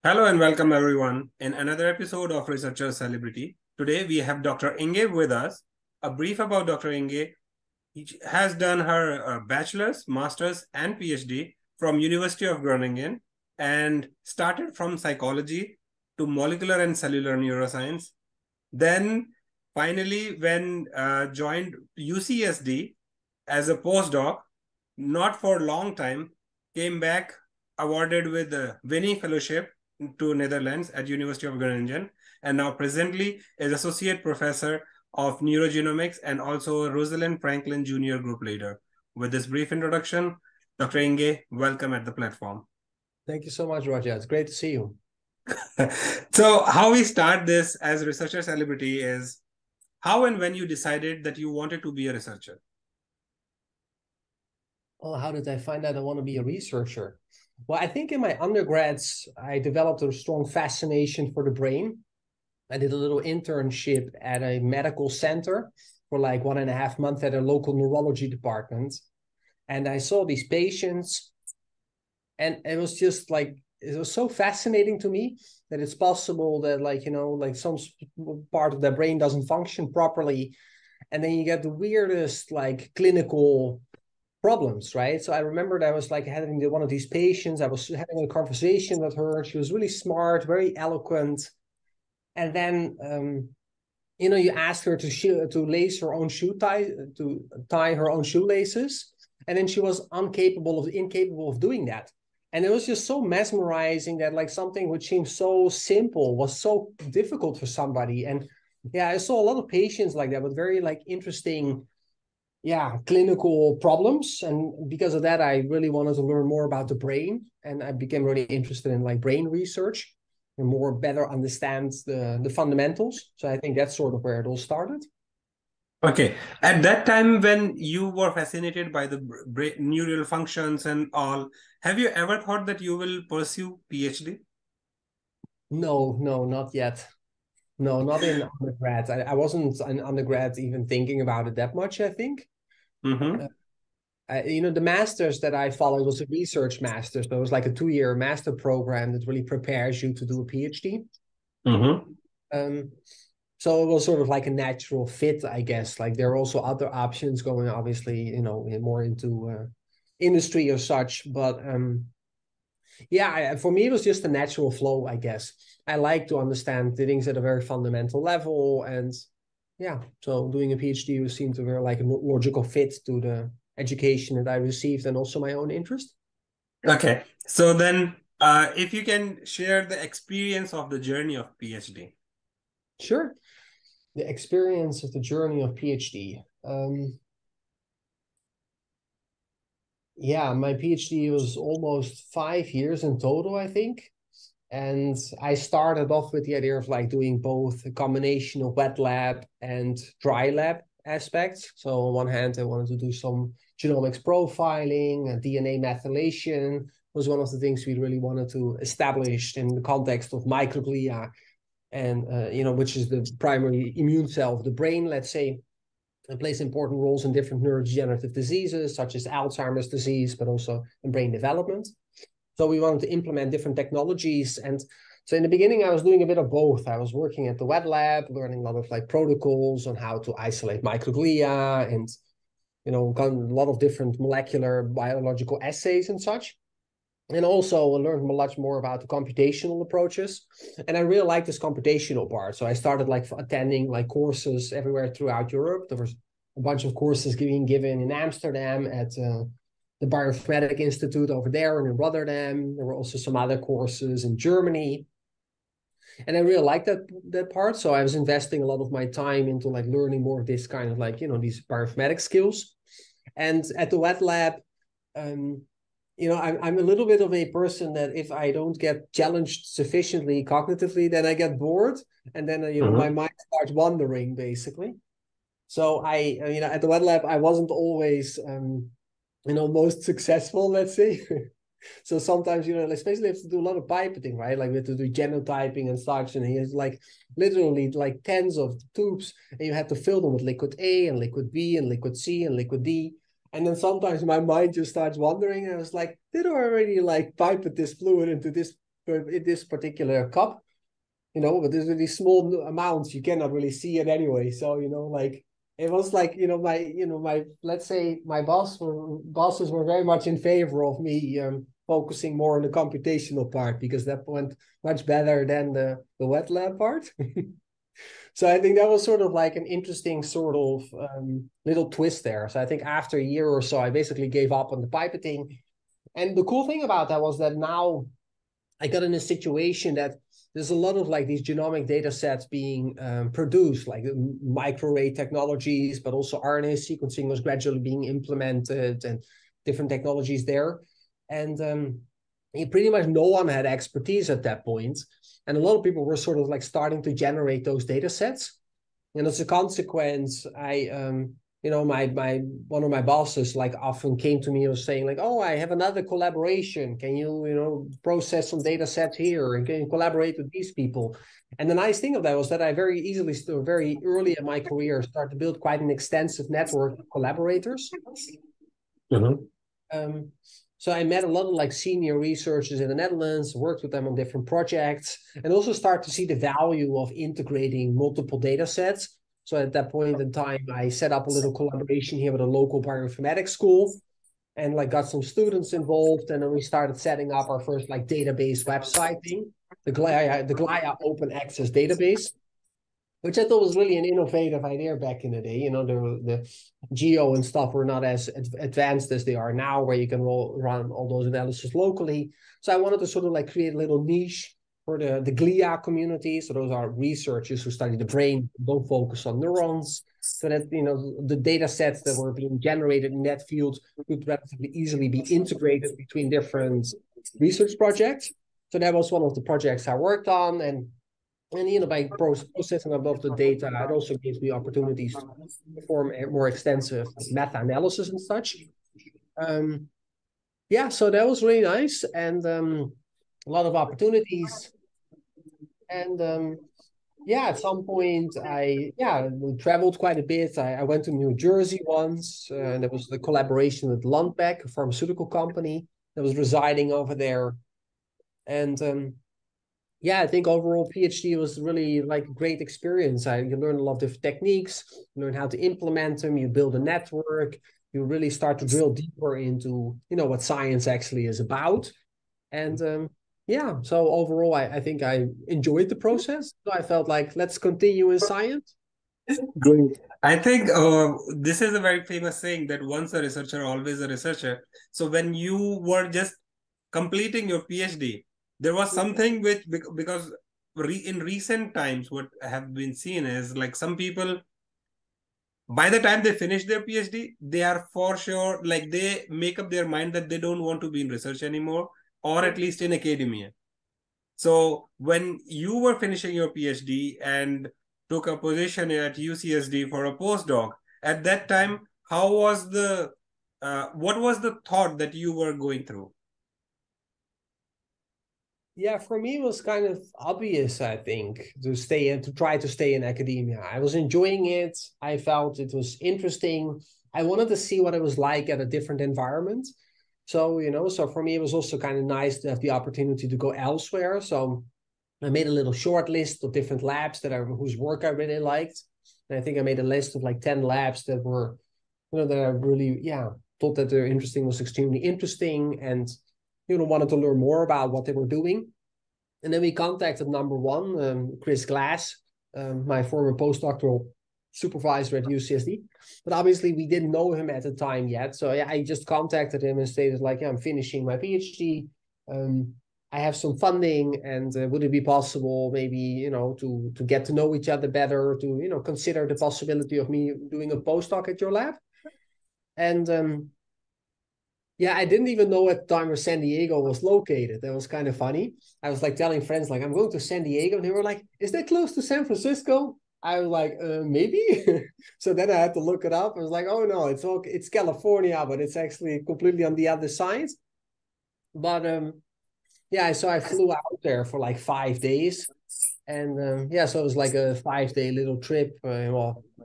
Hello and welcome everyone in another episode of Researcher Celebrity. Today we have Dr. Inge with us. A brief about Dr. Inge. She has done her bachelor's, master's and PhD from University of Groningen and started from psychology to molecular and cellular neuroscience. Then finally when joined UCSD as a postdoc, not for a long time, came back awarded with the Winnie Fellowship to Netherlands at University of Groningen, and now presently is Associate Professor of Neurogenomics and also Rosalind Franklin Junior Group Leader. With this brief introduction, Dr. Inge, welcome at the platform. Thank you so much, Roger. It's great to see you. So how we start this as Researcher Celebrity is how and when you decided that you wanted to be a researcher? Well, how did I find out I want to be a researcher? Well, I think in my undergrads, I developed a strong fascination for the brain. I did a little internship at a medical center for like 1.5 months at a local neurology department. And I saw these patients, and it was just like, it was so fascinating to me that it's possible that like some part of the brain doesn't function properly. And then you get the weirdest like clinical problems, right? So I remembered I was like having one of these patients. I was having a conversation with her. She was really smart, very eloquent. And then, you asked her to lace her own to tie her own shoelaces. And then she was incapable of doing that. And it was just so mesmerizing that like something which seemed so simple was so difficult for somebody. And yeah, I saw a lot of patients like that with very like interesting clinical problems. And because of that, I really wanted to learn more about the brain. And I became really interested in like brain research and more better understand the fundamentals. So I think that's sort of where it all started. Okay. At that time, when you were fascinated by the neural functions and all, have you ever thought that you will pursue PhD? No, not yet. No, not in undergrad. I wasn't an undergrad even thinking about it that much, I think. Mm-hmm. The master's that I followed was a research master's. So it was like a 2-year master program that really prepares you to do a PhD. Mm-hmm. Um, so it was sort of like a natural fit, I guess. Like there are also other options going, obviously, more into industry or such. But for me, it was just a natural flow, I guess. I like to understand the things at a very fundamental level. And so doing a PhD seemed to be like a logical fit to the education that I received and also my own interest. Okay. So then, if you can share the experience of the journey of PhD. Sure. The experience of the journey of PhD. My PhD was almost 5 years in total, I think. And I started off with the idea of like doing both a combination of wet lab and dry lab aspects. So on one hand, I wanted to do some genomics profiling, and DNA methylation was one of the things we really wanted to establish in the context of microglia, and which is the primary immune cell of the brain, let's say. It plays important roles in different neurodegenerative diseases, such as Alzheimer's disease, but also in brain development. So we wanted to implement different technologies. And so in the beginning, I was doing a bit of both. I was working at the wet lab, learning a lot of like protocols on how to isolate microglia and, a lot of different molecular biological assays and such. And also learned much more about the computational approaches. And I really liked this computational part. So I started like attending like courses everywhere throughout Europe. There was a bunch of courses being given in Amsterdam at the Bioinformatics Institute over there and in Rotterdam. There were also some other courses in Germany. And I really liked that part. So I was investing a lot of my time into like learning more of this kind of like, these bioinformatics skills. And at the wet lab, I'm a little bit of a person that if I don't get challenged sufficiently cognitively, then I get bored. And then, my mind starts wandering, basically. So at the wet lab, I wasn't always, most successful, let's say. So sometimes, especially if to do a lot of pipetting, right? Like we have to do genotyping and such. And he has like literally like tens of tubes, and you have to fill them with liquid A and liquid B and liquid C and liquid D. And then sometimes my mind just starts wandering. And I was like, did I already like pipette this fluid into this in this particular cup, but there's really small amounts, you cannot really see it anyway. So, like it was like, my let's say my bosses were very much in favor of me focusing more on the computational part, because that went much better than the wet lab part. So I think that was sort of like an interesting sort of little twist there. So I think after a year or so, I basically gave up on the pipetting. And the cool thing about that was that now I got in a situation that there's a lot of like these genomic data sets being produced, like microarray technologies, but also RNA sequencing was gradually being implemented and different technologies there. And pretty much no one had expertise at that point. And a lot of people were sort of like starting to generate those data sets. And as a consequence, my one of my bosses like often came to me and was saying like, oh, I have another collaboration. Can you, process some data sets here, and can you collaborate with these people? And the nice thing of that was that I very easily, still very early in my career, started to build quite an extensive network of collaborators. So I met a lot of like senior researchers in the Netherlands, worked with them on different projects, and also start to see the value of integrating multiple data sets. So at that point in time, I set up a little collaboration here with a local bioinformatics school, and like got some students involved. And then we started setting up our first like database website thing, the GLIA Open Access Database, which I thought was really an innovative idea back in the day. The geo and stuff were not as advanced as they are now, where you can run all those analysis locally. So I wanted to sort of like create a little niche for the GLIA community. So those are researchers who study the brain, don't focus on neurons, so that, the data sets that were being generated in that field could relatively easily be integrated between different research projects. So that was one of the projects I worked on. And by processing above the data, it also gives me opportunities to perform a more extensive meta-analysis and such. So that was really nice, and a lot of opportunities. And at some point, we traveled quite a bit. I went to New Jersey once, and there was the collaboration with Lundbeck, a pharmaceutical company that was residing over there. And I think overall PhD was really like a great experience. You learn a lot of different techniques, you learn how to implement them, you build a network, you really start to drill deeper into, what science actually is about. And so overall, I think I enjoyed the process. So I felt like, let's continue in science. Great. I think this is a very famous saying that once a researcher, always a researcher. So when you were just completing your PhD, there was something which, because in recent times, what have been seen is like some people, by the time they finish their PhD, they are for sure, like they make up their mind that they don't want to be in research anymore, or at least in academia. So when you were finishing your PhD and took a position at UCSD for a postdoc, at that time, what was the thought that you were going through? Yeah, for me, it was kind of obvious, I think, to try to stay in academia. I was enjoying it. I felt it was interesting. I wanted to see what it was like at a different environment. So, so for me, it was also kind of nice to have the opportunity to go elsewhere. So I made a little short list of different labs whose work I really liked. And I think I made a list of like 10 labs that were, that I really, thought that their interesting was extremely interesting, and wanted to learn more about what they were doing. And then we contacted number one, Chris Glass, my former postdoctoral supervisor at UCSD. But obviously we didn't know him at the time yet. So I just contacted him and stated like, I'm finishing my PhD. I have some funding, and would it be possible maybe, to get to know each other better, to, consider the possibility of me doing a postdoc at your lab? And I didn't even know at the time where San Diego was located. That was kind of funny. I was like telling friends, like, I'm going to San Diego. And they were like, is that close to San Francisco? I was like, maybe. So then I had to look it up. I was like, oh no, it's California, but it's actually completely on the other side. But so I flew out there for like 5 days. And so it was like a 5-day little trip.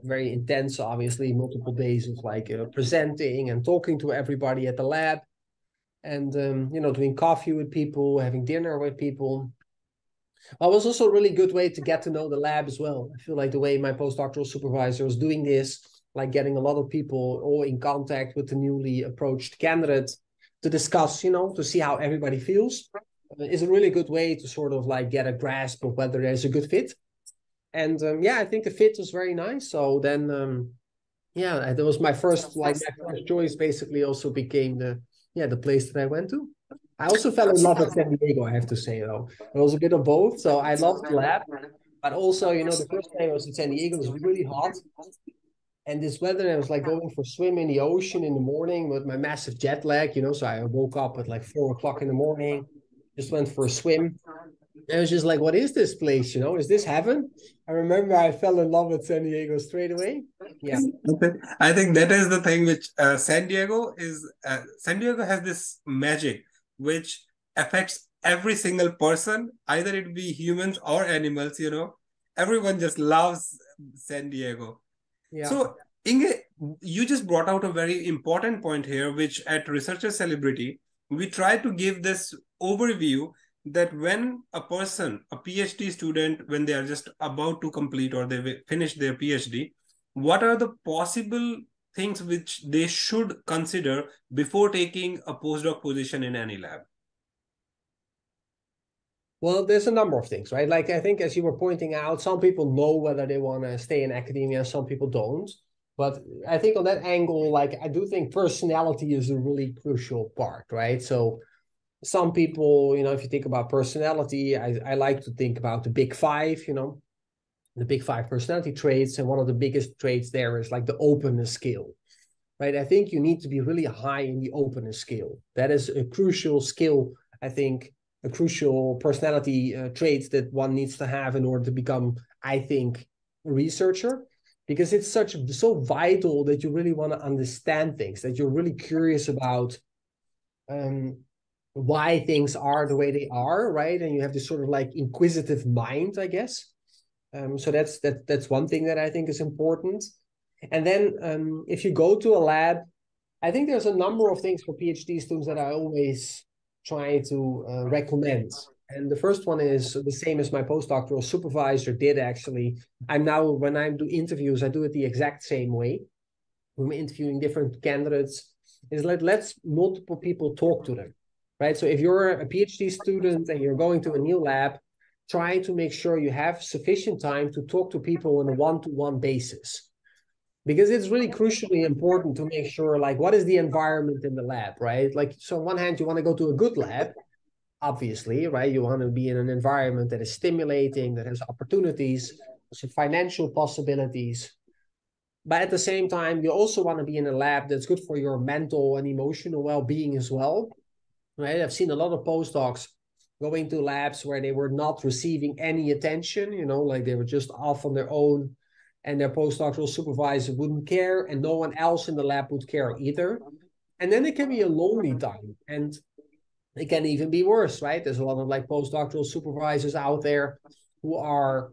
Very intense, obviously, multiple days of like presenting and talking to everybody at the lab. and doing coffee with people, having dinner with people. It was also a really good way to get to know the lab as well. I feel like the way my postdoctoral supervisor was doing this, like getting a lot of people all in contact with the newly approached candidate to discuss, to see how everybody feels, is a really good way to sort of like get a grasp of whether there's a good fit. And I think the fit was very nice. So then, that was my first choice. Basically, also became the place that I went to. I also fell in love with San Diego, I have to say, though. It was a bit of both. So I loved the lab, but also, the first time I was in San Diego, it was really hot. And this weather, I was like going for a swim in the ocean in the morning with my massive jet lag, So I woke up at like 4 o'clock in the morning, just went for a swim. I was just like, what is this place? Is this heaven? I remember I fell in love with San Diego straight away. Yeah. I think that is the thing which San Diego has this magic which affects every single person, either it be humans or animals, Everyone just loves San Diego. Yeah. So, Inge, you just brought out a very important point here, which at Researcher Celebrity, we try to give this overview that when a person, a PhD student, when they are just about to complete or they finish their PhD, what are the possible things which they should consider before taking a postdoc position in any lab? Well, there's a number of things, right? Like I think as you were pointing out, some people know whether they want to stay in academia, some people don't. But I think on that angle, like I do think personality is a really crucial part, right? So some people, if you think about personality, I like to think about the big five, the big five personality traits. And one of the biggest traits there is like the openness skill, right? I think you need to be really high in the openness skill. That is a crucial skill, I think, a crucial personality trait that one needs to have in order to become, I think, a researcher, because it's so vital that you really want to understand things, that you're really curious about why things are the way they are, right? And you have this sort of like inquisitive mind, I guess. So that's one thing that I think is important. And then if you go to a lab, I think there's a number of things for PhD students that I always try to recommend. And the first one is the same as my postdoctoral supervisor did, actually. When I do interviews, I do it the exact same way. When we're interviewing different candidates, is like, let's multiple people talk to them, right? So if you're a PhD student and you're going to a new lab, try to make sure you have sufficient time to talk to people on a one-to-one basis. Because it's really crucially important to make sure, like, what is the environment in the lab, right? Like, so on one hand, you want to go to a good lab, obviously, right? You want to be in an environment that is stimulating, that has opportunities, some financial possibilities. But at the same time, you also want to be in a lab that's good for your mental and emotional well-being as well, right? I've seen a lot of postdocs going to labs where they were not receiving any attention, like they were just off on their own, and their postdoctoral supervisor wouldn't care, and no one else in the lab would care either. And then it can be a lonely time, and it can even be worse, right? There's a lot of like postdoctoral supervisors out there who are,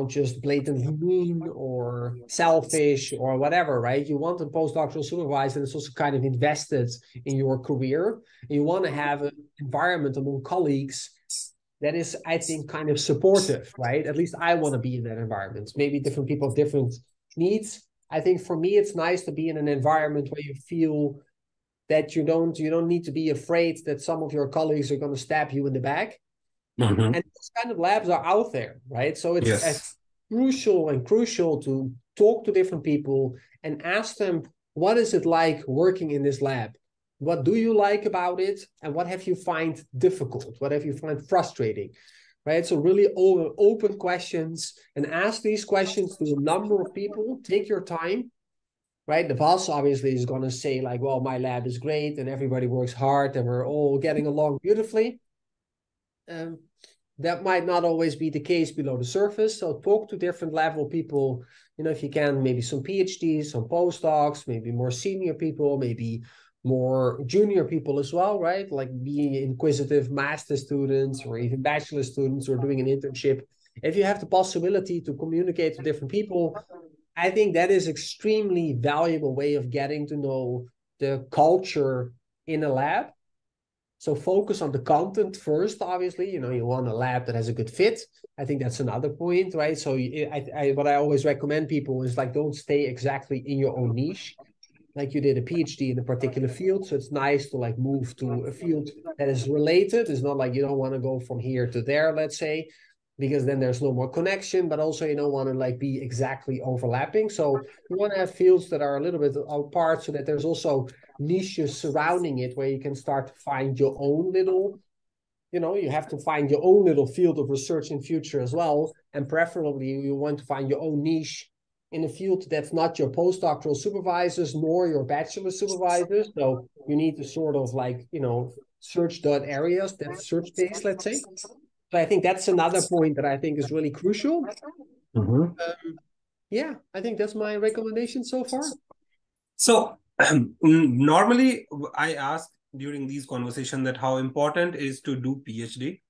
just blatantly mean or selfish or whatever, right? You want a postdoctoral supervisor that's also kind of invested in your career. And you want to have an environment among colleagues that is, I think, kind of supportive, right? At least I want to be in that environment. Maybe different people have different needs. I think for me, it's nice to be in an environment where you feel that you don't need to be afraid that some of your colleagues are going to stab you in the back. Mm-hmm. And those kind of labs are out there, right? So it's crucial to talk to different people and ask them, what is it like working in this lab? What do you like about it? And what have you find difficult? What have you find frustrating? Right? So really open questions, and ask these questions to a number of people. Take your time, right? The boss obviously is going to say like, well, my lab is great and everybody works hard and we're all getting along beautifully. That might not always be the case below the surface. So talk to different level people, if you can, maybe some PhDs, some postdocs, maybe more senior people, maybe more junior people as well, right? Like being inquisitive master students or even bachelor students or doing an internship. If you have the possibility to communicate to different people, I think that is extremely valuable way of getting to know the culture in a lab. So focus on the content first, obviously. You want a lab that has a good fit. I think that's another point, right? So what I always recommend people is like, don't stay exactly in your own niche. Like you did a PhD in a particular field. So it's nice to like move to a field that is related. It's not like you don't want to go from here to there, let's say, because then there's no more connection, but also you don't want to like be exactly overlapping. So you want to have fields that are a little bit apart so that there's also niches surrounding it where you can start to find your own little, you have to find your own little field of research in future as well. And preferably you want to find your own niche in a field that's not your postdoctoral supervisors nor your bachelor supervisors. So you need to sort of like, search dot areas, that's search based, let's say. So I think that's another point that I think is really crucial. Yeah, I think that's my recommendation so far. So normally I ask during these conversations that how important is to do PhD,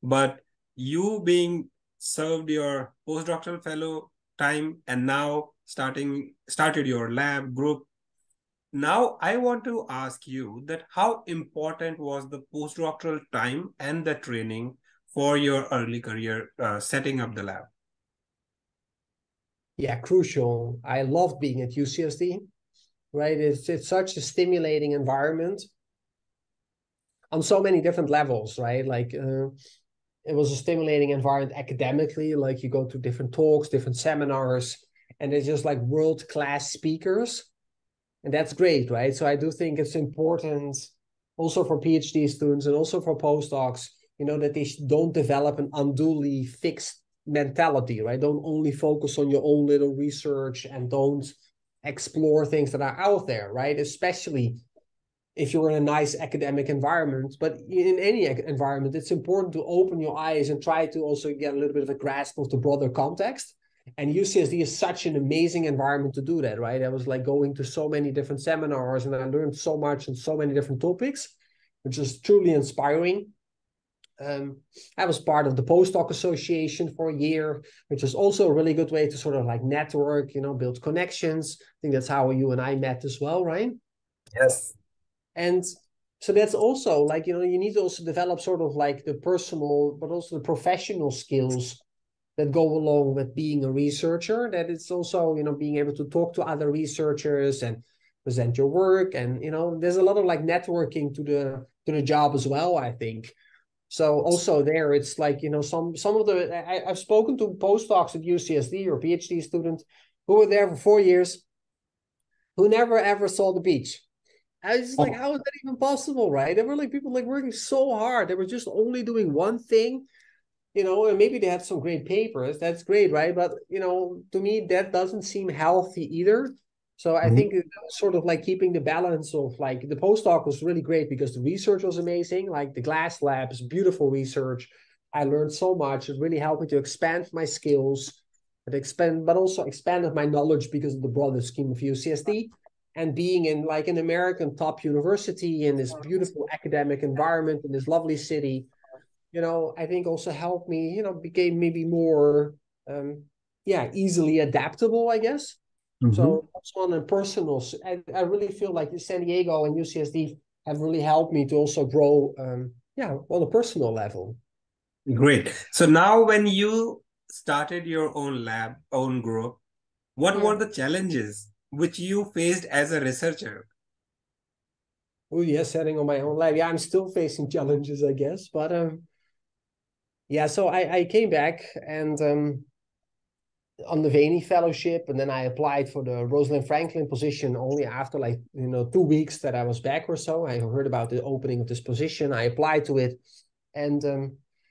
but you being served your postdoctoral fellow time and now started your lab group. Now I want to ask you that how important was the postdoctoral time and the training for your early career setting up the lab? Yeah, crucial. I loved being at UCSD, right? It's such a stimulating environment on so many different levels, right? Like it was a stimulating environment academically, like you go to different talks, different seminars, and they're just like world-class speakers. And that's great, right? So I do think it's important also for PhD students and also for postdocs, that they don't develop an unduly fixed mentality, right? Don't only focus on your own little research and don't explore things that are out there, right? Especially if you're in a nice academic environment, but in any environment, it's important to open your eyes and try to also get a little bit of a grasp of the broader context. And UCSD is such an amazing environment to do that, right? I was like going to so many different seminars and I learned so much on so many different topics, which is truly inspiring. I was part of the postdoc association for a year, which is also a really good way to sort of like network, build connections. I think that's how you and I met as well, right? Yes. And so that's also like, you need to also develop sort of like the personal, but also the professional skills that go along with being a researcher. That it's also, being able to talk to other researchers and present your work. And, there's a lot of like networking to the job as well, I think. So also there, it's like, some of the, I've spoken to postdocs at UCSD or PhD students who were there for 4 years, who never ever saw the beach. I was just like, how is that even possible, right? There were like people like working so hard. They were just only doing one thing, and maybe they had some great papers. That's great, right? But, to me, that doesn't seem healthy either. So I think it was sort of like keeping the balance of like the postdoc was really great because the research was amazing. Like the glass lab is beautiful research. I learned so much. It really helped me to expand my skills, but also expanded my knowledge because of the broader scheme of UCSD. And being in like an American top university in this beautiful academic environment in this lovely city, I think also helped me, became maybe more, easily adaptable, I guess. So also on a personal, I really feel like San Diego and UCSD have really helped me to also grow, on a personal level. Great. So now when you started your own lab, own group, what were the challenges which you faced as a researcher? Oh, yeah, setting on my own lab. Yeah, I'm still facing challenges, I guess. But so I came back and on the Vaney Fellowship, and then I applied for the Rosalind Franklin position only after 2 weeks that I was back or so. I heard about the opening of this position. I applied to it, and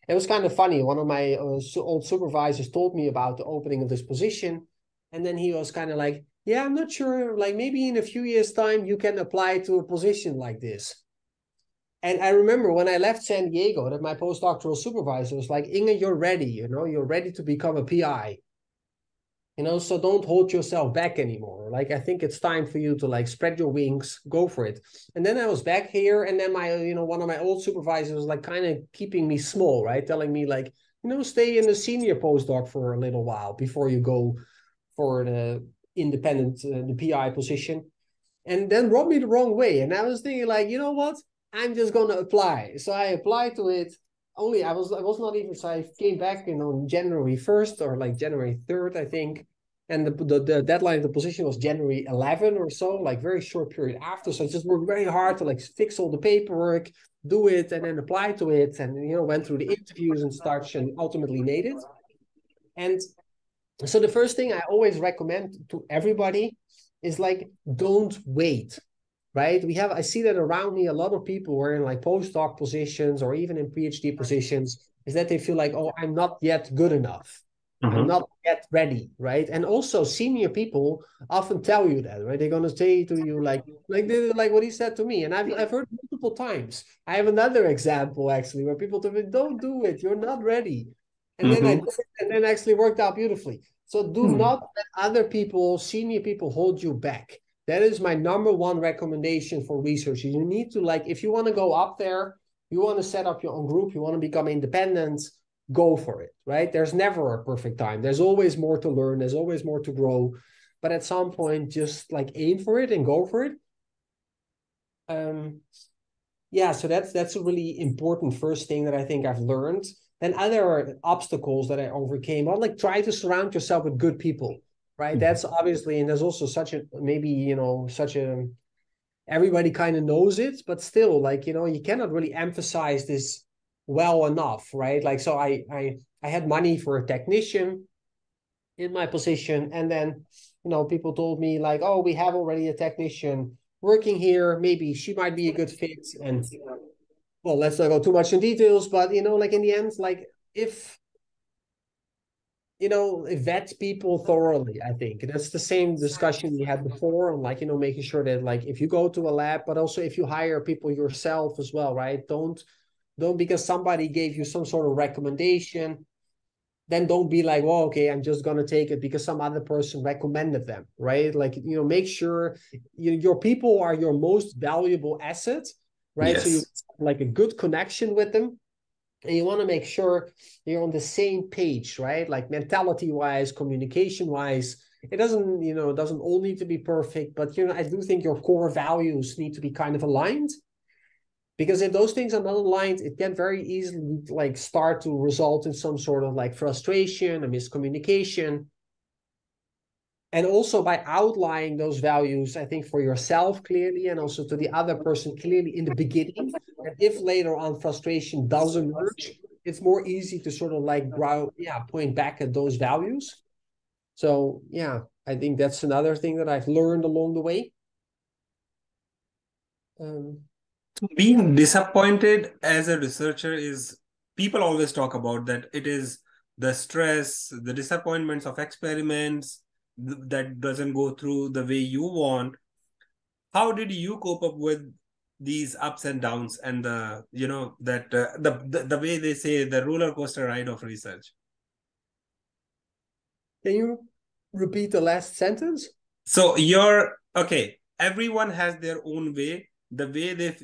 it was kind of funny. One of my old supervisors told me about the opening of this position, and then he was kind of like, yeah, I'm not sure, like maybe in a few years' time you can apply to a position like this. And I remember when I left San Diego that my postdoctoral supervisor was like, Inge, you're ready, you're ready to become a PI. So don't hold yourself back anymore. Like, I think it's time for you to like spread your wings, go for it. And then I was back here, and then my, one of my old supervisors was like kind of keeping me small, right? Telling me like, stay in the senior postdoc for a little while before you go for the independent, the PI position. And then rubbed me the wrong way. And I was thinking like, you know what? I'm just going to apply. So I applied to it. Only I was not even, so I came back, January 1st or like January 3rd, I think. And the deadline of the position was January 11 or so, like very short period after. So I just worked very hard to like fix all the paperwork, do it, and then apply to it. And, went through the interviews and such and ultimately made it. And so the first thing I always recommend to everybody is like, don't wait, right? I see that around me, a lot of people who are in like postdoc positions or even in PhD positions, is that they feel like, oh, I'm not yet good enough. I'm not yet ready, right? And also senior people often tell you that, right? They're going to say to you like what he said to me. And I've heard multiple times. I have another example actually where people tell me, don't do it. You're not ready. And then I did it, and then actually worked out beautifully. So do not let other people, senior people, hold you back. That is my number one recommendation for research. You need to, like, if you want to go up there, you want to set up your own group, you want to become independent, go for it, right? There's never a perfect time. There's always more to learn. There's always more to grow. But at some point, just like aim for it and go for it. Yeah, so that's a really important first thing that I think I've learned. And other obstacles that I overcame, well, like try to surround yourself with good people, right? That's obviously, and there's also such a, maybe, everybody kind of knows it, but still, like, you cannot really emphasize this well enough, right? Like, so I had money for a technician in my position, and then, people told me like, oh, we have already a technician working here, maybe she might be a good fit. And well, let's not go too much in details, but like in the end, like if vet people thoroughly, I think that's the same discussion we had before, and like, making sure that like if you go to a lab, but also if you hire people yourself as well, right? Don't because somebody gave you some sort of recommendation, then don't be like, well, okay, I'm just gonna take it because some other person recommended them, right? Like, make sure your people are your most valuable asset, right? Yes. So you like a good connection with them, and you want to make sure you're on the same page, right? Like mentality wise, communication wise. It doesn't all need to be perfect, but I do think your core values need to be kind of aligned. Because if those things are not aligned, it can very easily like start to result in some sort of like frustration, a miscommunication. And also by outlining those values, I think for yourself clearly, and also to the other person clearly in the beginning, and if later on frustration does emerge, it's more easy to sort of like point back at those values. So yeah, I think that's another thing that I've learned along the way. Being disappointed as a researcher is, people always talk about that it is the stress, the disappointments of experiments that doesn't go through the way you want. How did you cope up with these ups and downs and the the way they say the roller coaster ride of research? Can you repeat the last sentence? So okay, everyone has their own way, the way they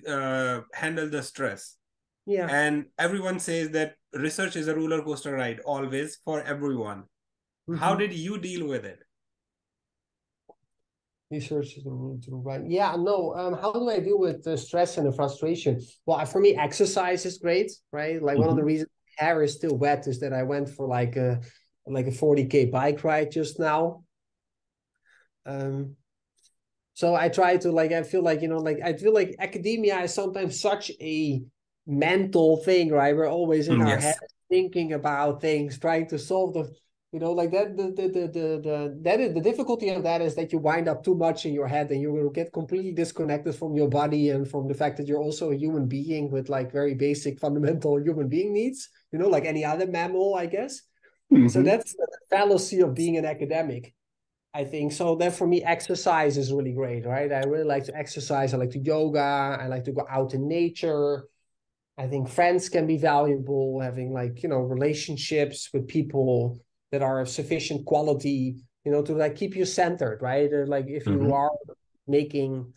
handle the stress. Yeah. And everyone says that research is a roller coaster ride always for everyone. How did you deal with it? Research is the route to the right. Yeah, no. How do I deal with the stress and the frustration? Well, for me, exercise is great, right? Like one of the reasons my hair is still wet is that I went for like a 40K bike ride just now. So I try to like, I feel like, I feel like academia is sometimes such a mental thing, right? We're always in our head thinking about things, trying to solve the, like that. The difficulty of that is that you wind up too much in your head and you will get completely disconnected from your body and from the fact that you're also a human being with like very basic fundamental human being needs, like any other mammal, I guess. So that's the fallacy of being an academic, I think. So that for me, exercise is really great, right? I really like to exercise. I like to yoga. I like to go out in nature. I think friends can be valuable, having like, relationships with people that are of sufficient quality, to like keep you centered, right? Or like if you are making,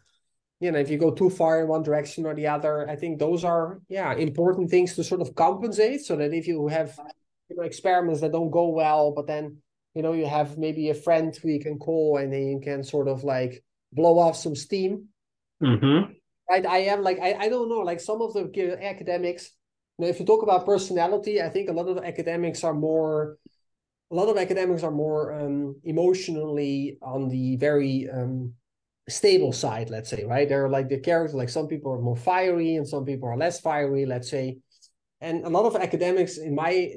if you go too far in one direction or the other, I think those are, important things to sort of compensate, so that if you have, experiments that don't go well, but then, you have maybe a friend who you can call and then you can sort of like blow off some steam. Right, I am like I don't know, like some of the academics, you know, if you talk about personality, I think a lot of academics are more emotionally on the very stable side, let's say, right? They're like the character, like some people are more fiery and some people are less fiery, let's say. And a lot of academics, in my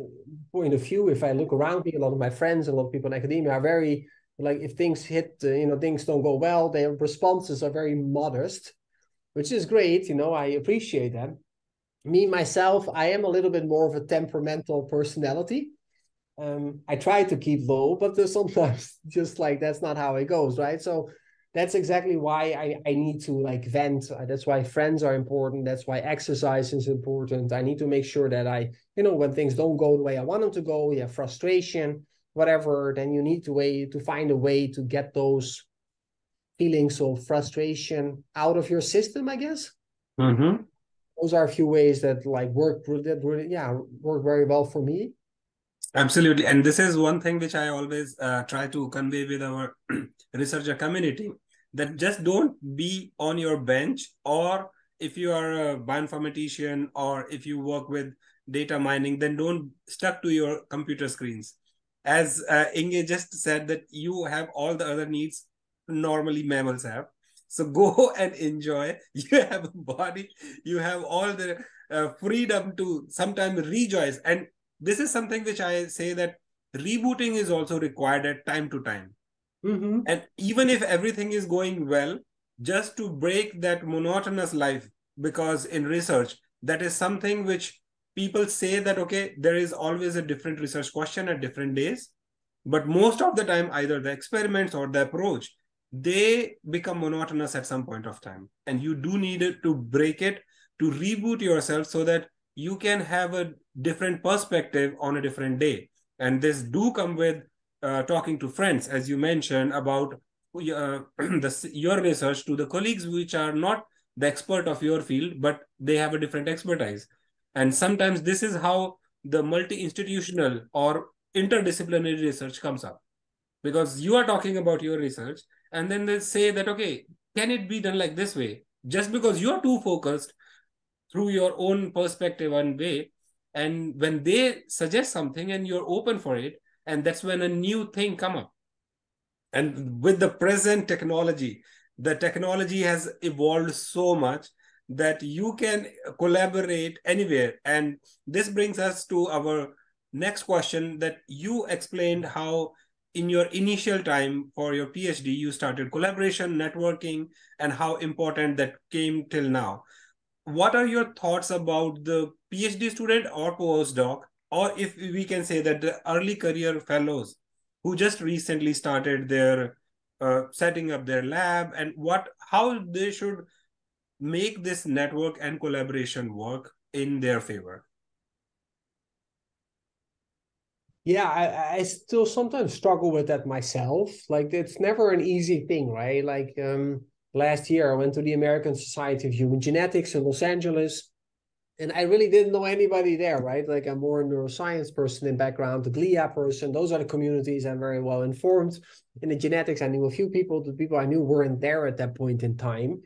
point of view, if I look around me, a lot of my friends, a lot of people in academia are very, like, if things hit, things don't go well, their responses are very modest, which is great. I appreciate that. Me, myself, I am a little bit more of a temperamental personality. I try to keep low, but there's sometimes just like that's not how it goes, right? So that's exactly why I need to like vent. That's why friends are important. That's why exercise is important. I need to make sure that when things don't go the way I want them to go, you have frustration, whatever, then you need to find a way to get those feelings of frustration out of your system, I guess. Mm-hmm. Those are a few ways that like work very well for me. Absolutely. And this is one thing which I always try to convey with our researcher community, that just don't be on your bench, or if you are a bioinformatician or if you work with data mining, then don't stuck to your computer screens. As Inge just said, that you have all the other needs normally mammals have. So go and enjoy. You have a body, you have all the freedom to sometimes rejoice. And this is something which I say, that rebooting is also required at time to time. Mm-hmm. And even if everything is going well, just to break that monotonous life, because in research, that is something which people say that, okay, there is always a different research question at different days. But most of the time, either the experiments or the approach, they become monotonous at some point of time. And you do need it to break it, to reboot yourself so that you can have a different perspective on a different day. And this do come with talking to friends, as you mentioned, about your research to the colleagues which are not the expert of your field, but they have a different expertise. And sometimes this is how the multi-institutional or interdisciplinary research comes up, because you are talking about your research and then they say that, okay, can it be done like this way, just because you are too focused through your own perspective and way. And when they suggest something and you're open for it, and that's when a new thing come up. And with the present technology, the technology has evolved so much that you can collaborate anywhere. And this brings us to our next question, that you explained how in your initial time for your PhD, you started collaboration, networking, and how important that came till now. What are your thoughts about the PhD student or postdoc, or if we can say that the early career fellows who just recently started their setting up their lab, and how they should make this network and collaboration work in their favor? Yeah, I still sometimes struggle with that myself. Like it's never an easy thing, right? Like last year I went to the American Society of Human Genetics in Los Angeles, and I really didn't know anybody there, right? Like I'm more a neuroscience person in background, the glia person. Those are the communities I'm very well informed. In the genetics, I knew a few people. The people I knew weren't there at that point in time.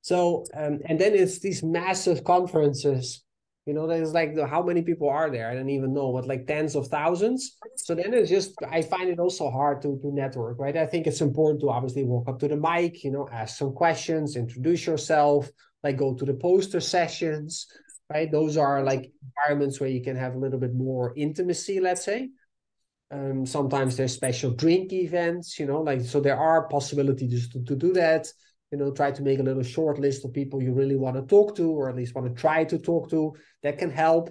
So, and then it's these massive conferences. There's like how many people are there? I don't even know, but like tens of thousands. So then it's just, I find it also hard to network, right? I think it's important to obviously walk up to the mic, ask some questions, introduce yourself, like go to the poster sessions, right? Those are like environments where you can have a little bit more intimacy, let's say. Sometimes there's special drink events, like, so there are possibilities to do that. Try to make a little short list of people you really want to talk to, or at least want to try to talk to. That can help.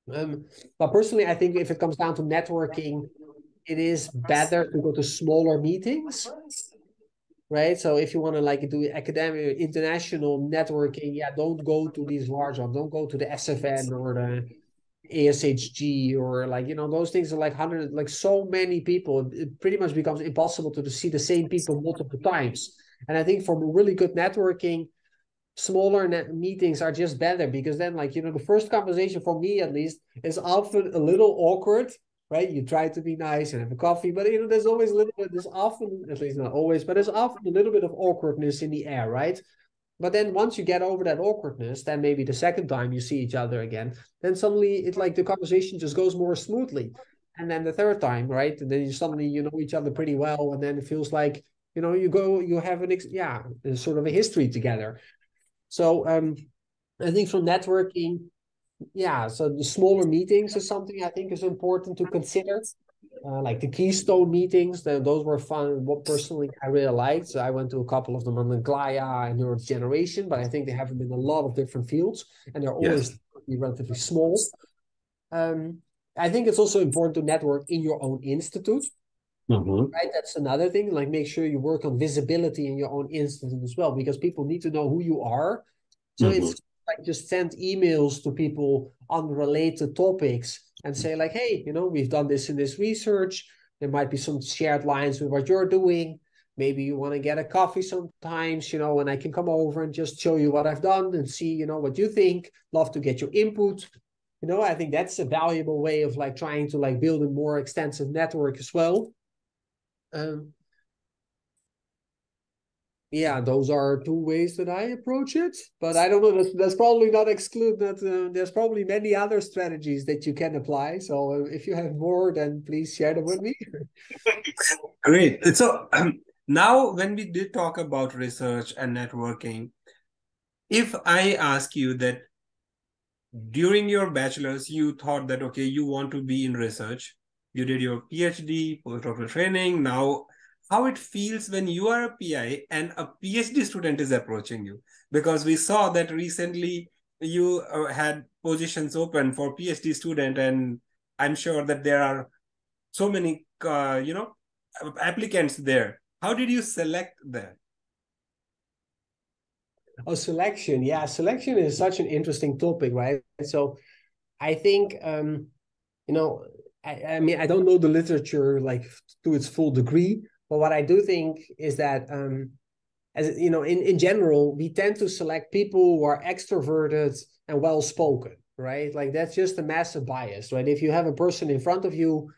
But personally, I think if it comes down to networking, it is better to go to smaller meetings, right? So if you want to like do academic international networking, yeah, don't go to these large ones. Don't go to the SFN or the ASHG, or like, those things are like 100, like so many people, it pretty much becomes impossible to see the same people multiple times. And I think for really good networking, smaller meetings are just better, because then like, the first conversation for me at least is often a little awkward, right? You try to be nice and have a coffee, but there's always a little bit, there's often, at least not always, but there's often a little bit of awkwardness in the air, right? But then once you get over that awkwardness, then maybe the second time you see each other again, then suddenly it's like the conversation just goes more smoothly. And then the third time, right? And then you suddenly you know each other pretty well, and then it feels like you have sort of a history together. So I think from networking, so the smaller meetings is something I think is important to consider. Like the Keystone meetings, those were fun. What personally I really liked. So I went to a couple of them on the Glaya and neurodegeneration, but I think they have them in a lot of different fields, and they're Yes. always relatively small. I think it's also important to network in your own institute, right? That's another thing. Like make sure you work on visibility in your own institute as well, because people need to know who you are. So it's like just send emails to people on related topics and say like, hey, we've done this in this research. There might be some shared lines with what you're doing. Maybe you want to get a coffee sometimes, and I can come over and just show you what I've done and see, what you think. Love to get your input. I think that's a valuable way of like trying to like build a more extensive network as well. Yeah, those are two ways that I approach it. But I don't know. That's probably not exclude that. There's probably many other strategies that you can apply. So if you have more, then please share them with me. Great. So now, when we did talk about research and networking, if I ask you that during your bachelor's, you thought that, okay, you want to be in research, you did your PhD, postdoctoral training. Now, how it feels when you are a PI and a PhD student is approaching you? Because we saw that recently you had positions open for PhD student, and I'm sure that there are so many, applicants there. How did you select them? Oh, selection. Yeah, selection is such an interesting topic, right? So I think, I mean, I don't know the literature like to its full degree, but what I do think is that, as you know, in general, we tend to select people who are extroverted and well spoken, right? Like that's just a massive bias, right? If you have a person in front of you,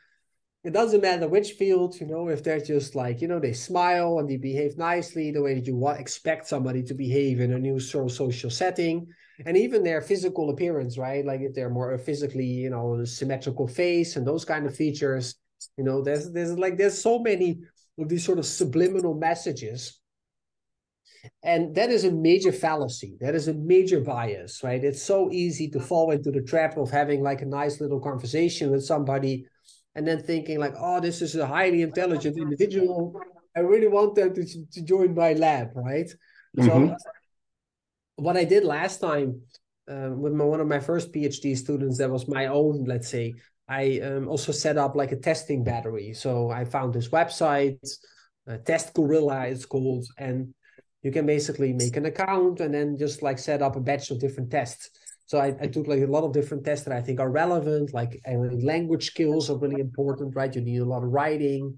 it doesn't matter which field, if they're just like, they smile and they behave nicely, the way that you expect somebody to behave in a new social setting, and even their physical appearance, right? Like if they're more physically, symmetrical face and those kind of features, there's so many of these sort of subliminal messages. And that is a major fallacy. That is a major bias, right? It's so easy to fall into the trap of having like a nice little conversation with somebody and then thinking like, oh, this is a highly intelligent individual. I really want them to join my lab, right? So what I did last time with one of my first PhD students, that was my own, let's say, I also set up like a testing battery. So I found this website, Test Gorilla it's called, and you can basically make an account and then just like set up a batch of different tests. So I took like a lot of different tests that I think are relevant, like language skills are really important, right? You need a lot of writing,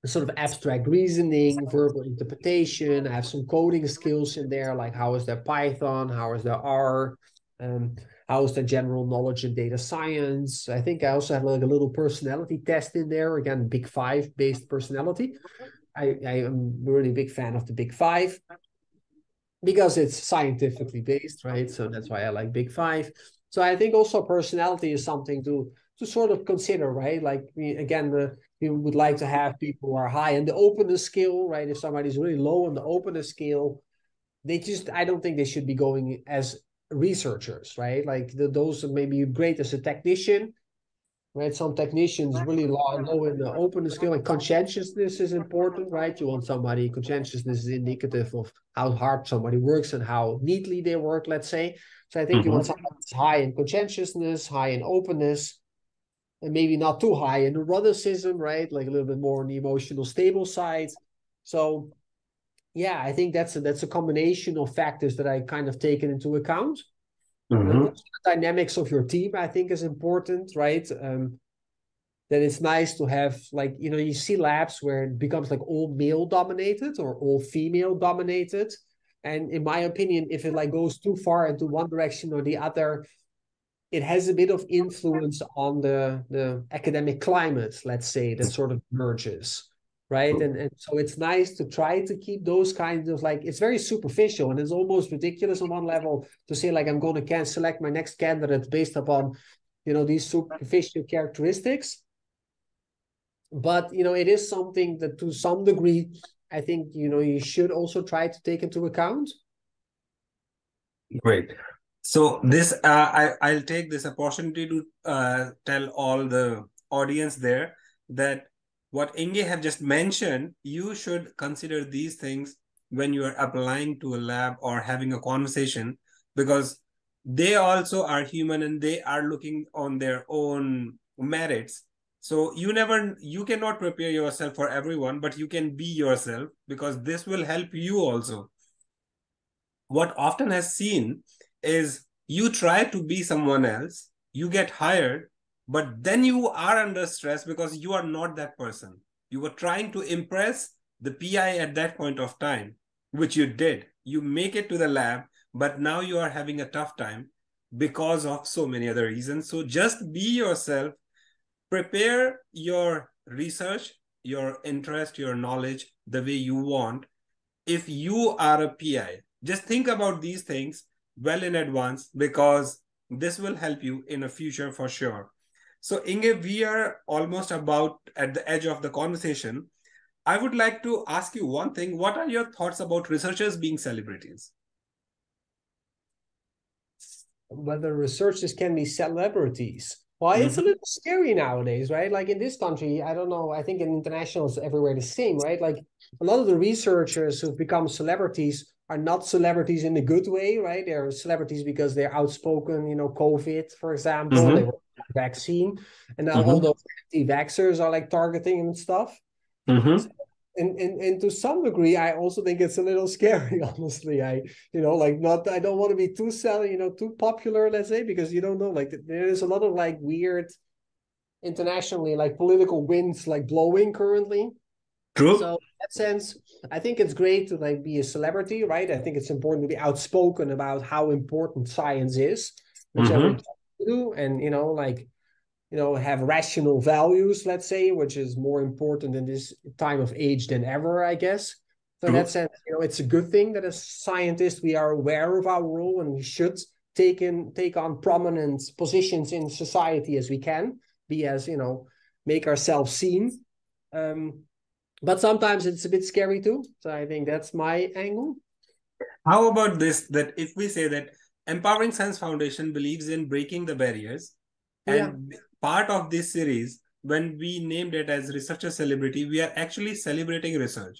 sort of abstract reasoning, verbal interpretation. I have some coding skills in there, like how is their Python, how is their R, how is their general knowledge in data science. I think I also have like a little personality test in there, again, Big Five based personality. I am a really big fan of the Big Five because it's scientifically based, right? So that's why I like Big Five. So I think also personality is something to sort of consider, right? Like we would like to have people who are high in the openness scale, right? If somebody's really low on the openness scale, I don't think they should be going as researchers, right? Like those may be great as a technician, right? Some technicians really low in the openness skill, and conscientiousness is important, right? You want somebody, conscientiousness is indicative of how hard somebody works and how neatly they work, let's say. So I think you want somebody who's high in conscientiousness, high in openness, and maybe not too high in neuroticism, right? Like a little bit more on the emotional stable side. So yeah, I think that's a combination of factors that I kind of taken into account. Also the dynamics of your team, I think, is important, right? That it's nice to have, like, you see labs where it becomes like all male dominated or all female dominated. And in my opinion, if it like goes too far into one direction or the other, it has a bit of influence on the academic climate, let's say, that sort of merges. right? And so it's nice to try to keep those kinds of like, it's very superficial and it's almost ridiculous on one level to say like, I'm going to select my next candidate based upon, these superficial characteristics. But, it is something that to some degree, I think, you should also try to take into account. Great. So this, I'll take this opportunity to tell all the audience there that what Inge have just mentioned, you should consider these things when you are applying to a lab or having a conversation, because they also are human and they are looking on their own merits. So you cannot prepare yourself for everyone, but you can be yourself, because this will help you also. What often has seen is you try to be someone else, you get hired, but then you are under stress because you are not that person. You were trying to impress the PI at that point of time, which you did. You make it to the lab, but now you are having a tough time because of so many other reasons. So just be yourself, prepare your research, your interest, your knowledge the way you want. If you are a PI, just think about these things well in advance, because this will help you in the future for sure. So Inge, we are almost about at the edge of the conversation. I would like to ask you one thing. What are your thoughts about researchers being celebrities? Whether researchers can be celebrities. Well, it's a little scary nowadays, right? Like in this country, I don't know. I think in international it's everywhere the same, right? Like a lot of the researchers who've become celebrities are not celebrities in a good way, right? They're celebrities because they're outspoken, COVID, for example, they were vaccine, and now all those anti-vaxxers are like targeting and stuff. And to some degree, I also think it's a little scary, honestly. I don't want to be too too popular, let's say, because you don't know, like there's a lot of like weird internationally like political winds like blowing currently. True. So in that sense, I think it's great to like be a celebrity, right? I think it's important to be outspoken about how important science is, whichever you do, and have rational values, let's say, which is more important in this time of age than ever, I guess. So in that sense, it's a good thing that as scientists, we are aware of our role and we should take on prominent positions in society as we can, be as, make ourselves seen. But sometimes it's a bit scary too. So I think that's my angle. How about this, that if we say that Empowering Science Foundation believes in breaking the barriers, and part of this series, when we named it as Researcher Celebrity, we are actually celebrating research.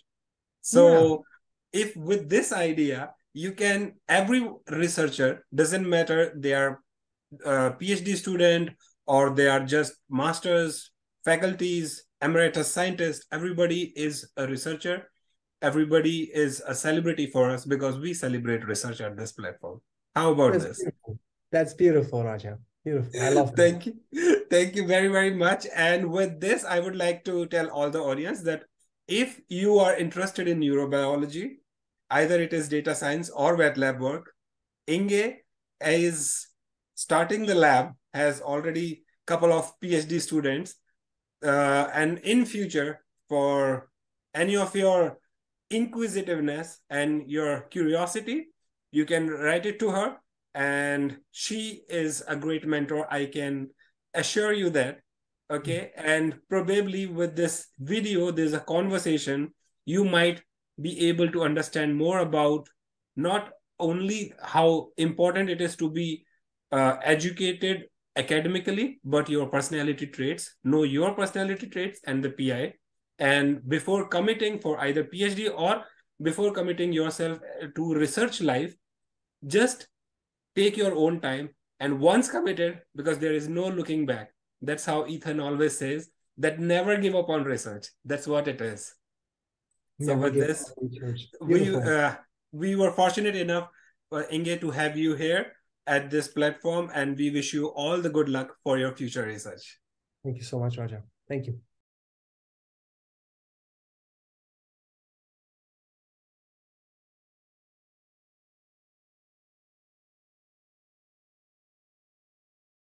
So if with this idea, every researcher, doesn't matter they are a PhD student or they are just masters, faculties, emeritus scientists, everybody is a researcher. Everybody is a celebrity for us because we celebrate research at this platform. How about this? Beautiful. That's beautiful, Raja. Beautiful. I love that. Thank you. Thank you very, very much. And with this, I would like to tell all the audience that if you are interested in neurobiology, either it is data science or wet lab work, Inge is starting the lab, has already a couple of PhD students. And in future, for any of your inquisitiveness and your curiosity, you can write it to her. And she is a great mentor, I can assure you that. Okay. And probably with this video, there's a conversation, you might be able to understand more about not only how important it is to be educated academically, but your personality traits. Know your personality traits and the PI. And before committing for either PhD or before committing yourself to research life, just take your own time, and once committed, because there is no looking back. That's how Ethan always says, that never give up on research. That's what it is. So with this, we were fortunate enough, Inge, to have you here at this platform, and we wish you all the good luck for your future research. Thank you so much, Raja. Thank you.